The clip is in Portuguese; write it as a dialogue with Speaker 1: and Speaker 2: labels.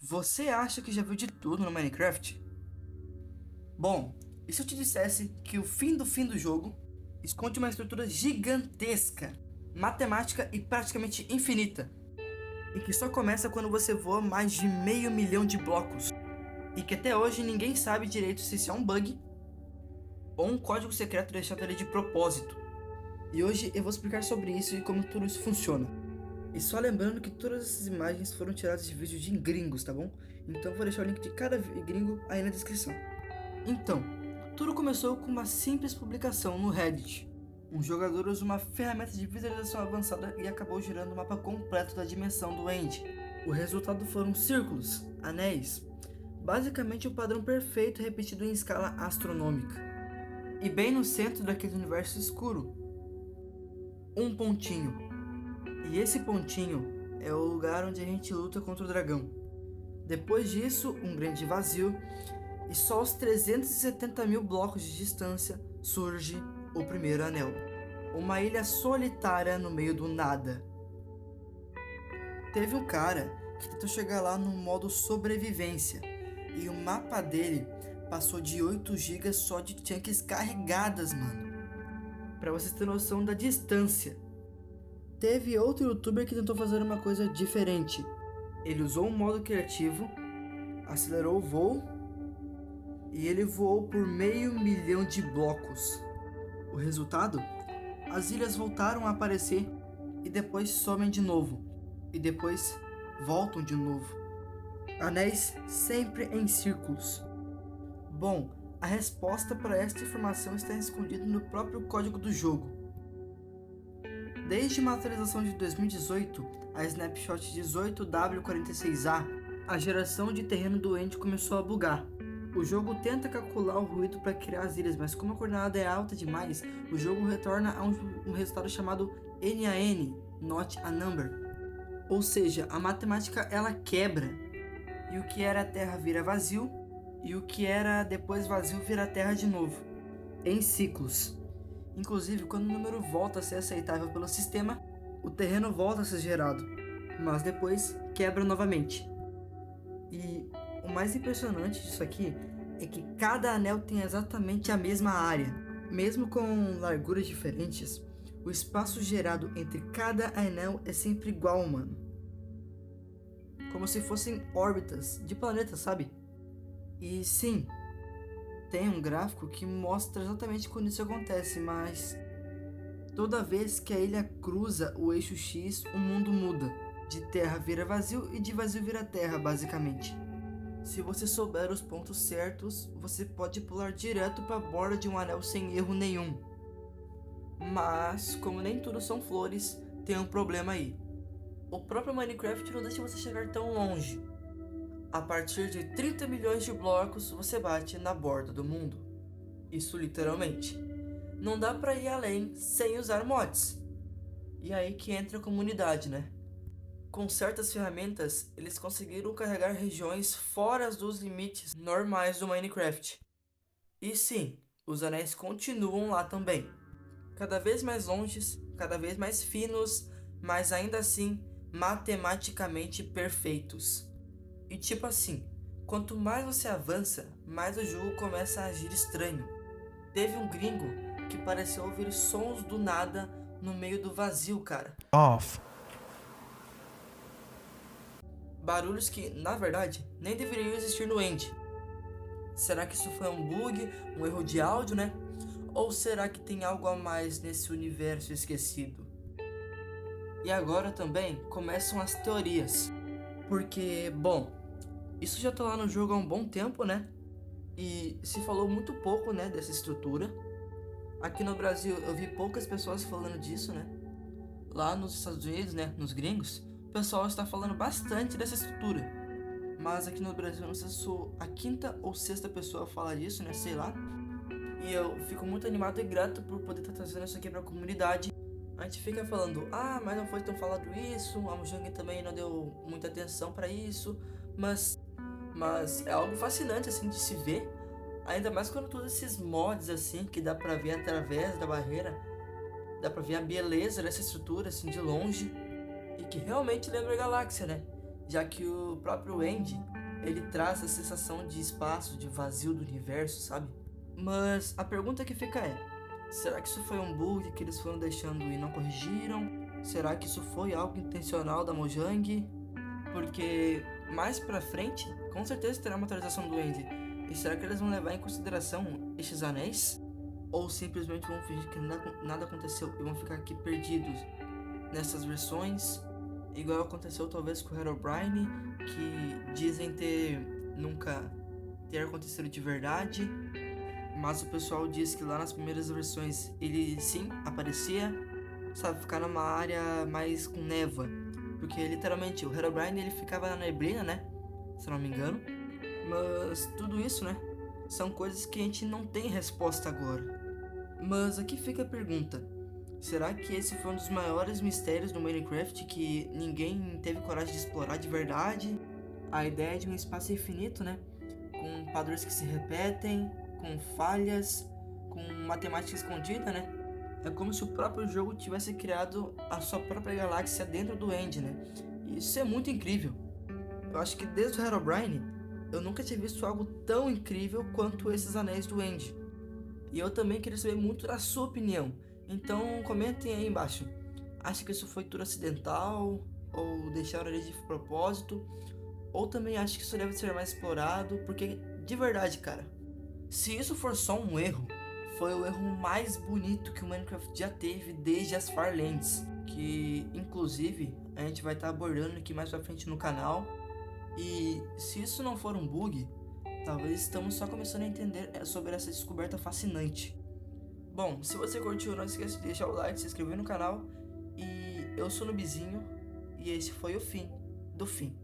Speaker 1: Você acha que já viu de tudo no Minecraft? Bom, e se eu te dissesse que o fim do jogo esconde uma estrutura gigantesca, matemática e praticamente infinita, e que só começa quando você voa mais de 500 mil de blocos, e que até hoje ninguém sabe direito se isso é um bug ou um código secreto deixado ali de propósito. E hoje eu vou explicar sobre isso e como tudo isso funciona. E só lembrando que todas essas imagens foram tiradas de vídeos de gringos, tá bom? Então eu vou deixar o link de cada gringo aí na descrição. Então, tudo começou com uma simples publicação no Reddit. Um jogador usa uma ferramenta de visualização avançada e acabou gerando o mapa completo da dimensão do End. O resultado foram círculos, anéis, basicamente o padrão perfeito repetido em escala astronômica. E bem no centro daquele universo escuro, um pontinho. E esse pontinho é o lugar onde a gente luta contra o dragão. Depois disso, um grande vazio, e só aos 370 mil blocos de distância surge o primeiro anel. Uma ilha solitária no meio do nada. Teve um cara que tentou chegar lá no modo sobrevivência, e o mapa dele passou de 8 GB só de chunks carregadas, mano. Pra vocês terem noção da distância. Teve outro youtuber que tentou fazer uma coisa diferente. Ele usou um modo criativo, acelerou o voo e ele voou por 500 mil de blocos. O resultado? As ilhas voltaram a aparecer e depois somem de novo. E depois voltam de novo. Anéis sempre em círculos. Bom, a resposta para esta informação está escondida no próprio código do jogo. Desde uma atualização de 2018, a Snapshot 18W46A, a geração de terreno do End começou a bugar. O jogo tenta calcular o ruído para criar as ilhas, mas como a coordenada é alta demais, o jogo retorna a um resultado chamado NaN, Not a Number. Ou seja, a matemática ela quebra, e o que era terra vira vazio, e o que era depois vazio vira terra de novo, em ciclos. Inclusive, quando o número volta a ser aceitável pelo sistema, o terreno volta a ser gerado, mas depois quebra novamente. E o mais impressionante disso aqui é que cada anel tem exatamente a mesma área. Mesmo com larguras diferentes, o espaço gerado entre cada anel é sempre igual, mano. Como se fossem órbitas de planetas, sabe? E sim, tem um gráfico que mostra exatamente quando isso acontece, mas toda vez que a ilha cruza o eixo X, o mundo muda. De terra vira vazio e de vazio vira terra, basicamente. Se você souber os pontos certos, você pode pular direto para a borda de um anel sem erro nenhum. Mas, como nem tudo são flores, tem um problema aí. O próprio Minecraft não deixa você chegar tão longe. A partir de 30 milhões de blocos, você bate na borda do mundo. Isso literalmente. Não dá pra ir além sem usar mods. E aí que entra a comunidade, né? Com certas ferramentas, eles conseguiram carregar regiões fora dos limites normais do Minecraft. E sim, os anéis continuam lá também. Cada vez mais longes, cada vez mais finos, mas ainda assim matematicamente perfeitos. E tipo assim, quanto mais você avança, mais o jogo começa a agir estranho. Teve um gringo que pareceu ouvir sons do nada no meio do vazio, cara.
Speaker 2: Off.
Speaker 1: Barulhos que, na verdade, nem deveriam existir no End. Será que isso foi um bug, um erro de áudio, né? Ou será que tem algo a mais nesse universo esquecido? E agora também começam as teorias. Porque, bom, isso já tá lá no jogo há um bom tempo, né? E se falou muito pouco, né, dessa estrutura. Aqui no Brasil eu vi poucas pessoas falando disso, né? Lá nos Estados Unidos, né, nos gringos, o pessoal está falando bastante dessa estrutura. Mas aqui no Brasil eu não sei se sou a quinta ou sexta pessoa a falar disso, né, sei lá. E eu fico muito animado e grato por poder estar trazendo isso aqui pra comunidade. A gente fica falando, mas não foi tão falado isso, a Mojang também não deu muita atenção pra isso, mas é algo fascinante assim de se ver, ainda mais quando todos esses mods assim, que dá pra ver através da barreira, dá pra ver a beleza dessa estrutura assim de longe, e que realmente lembra a galáxia, né? Já que o próprio End, ele traz a sensação de espaço, de vazio do universo, sabe? Mas a pergunta que fica é: será que isso foi um bug que eles foram deixando e não corrigiram? Será que isso foi algo intencional da Mojang? Porque mais pra frente, com certeza terá uma atualização do End. E será que eles vão levar em consideração estes anéis? Ou simplesmente vão fingir que nada aconteceu e vão ficar aqui perdidos nessas versões? Igual aconteceu talvez com o Herobrine, que dizem nunca ter acontecido de verdade. Mas o pessoal diz que lá nas primeiras versões ele sim aparecia, sabe, ficar numa área mais com névoa. Porque literalmente o Herobrine ele ficava na neblina, né? Se não me engano. Mas tudo isso, né? São coisas que a gente não tem resposta agora. Mas aqui fica a pergunta: será que esse foi um dos maiores mistérios do Minecraft que ninguém teve coragem de explorar de verdade? A ideia de um espaço infinito, né? Com padrões que se repetem, com falhas, com matemática escondida, né? É como se o próprio jogo tivesse criado a sua própria galáxia dentro do End, né? E isso é muito incrível. Eu acho que desde o Herobrine, eu nunca tinha visto algo tão incrível quanto esses anéis do End. E eu também queria saber muito da sua opinião. Então comentem aí embaixo. Acha que isso foi tudo acidental? Ou deixaram ele de propósito? Ou também acha que isso deve ser mais explorado? Porque, de verdade, cara, se isso for só um erro, foi o erro mais bonito que o Minecraft já teve desde as Farlands, que inclusive a gente vai estar abordando aqui mais pra frente no canal. E se isso não for um bug, talvez estamos só começando a entender sobre essa descoberta fascinante. Bom, se você curtiu, não esqueça de deixar o like, se inscrever no canal. E eu sou o Nubizinho, e esse foi o fim do fim.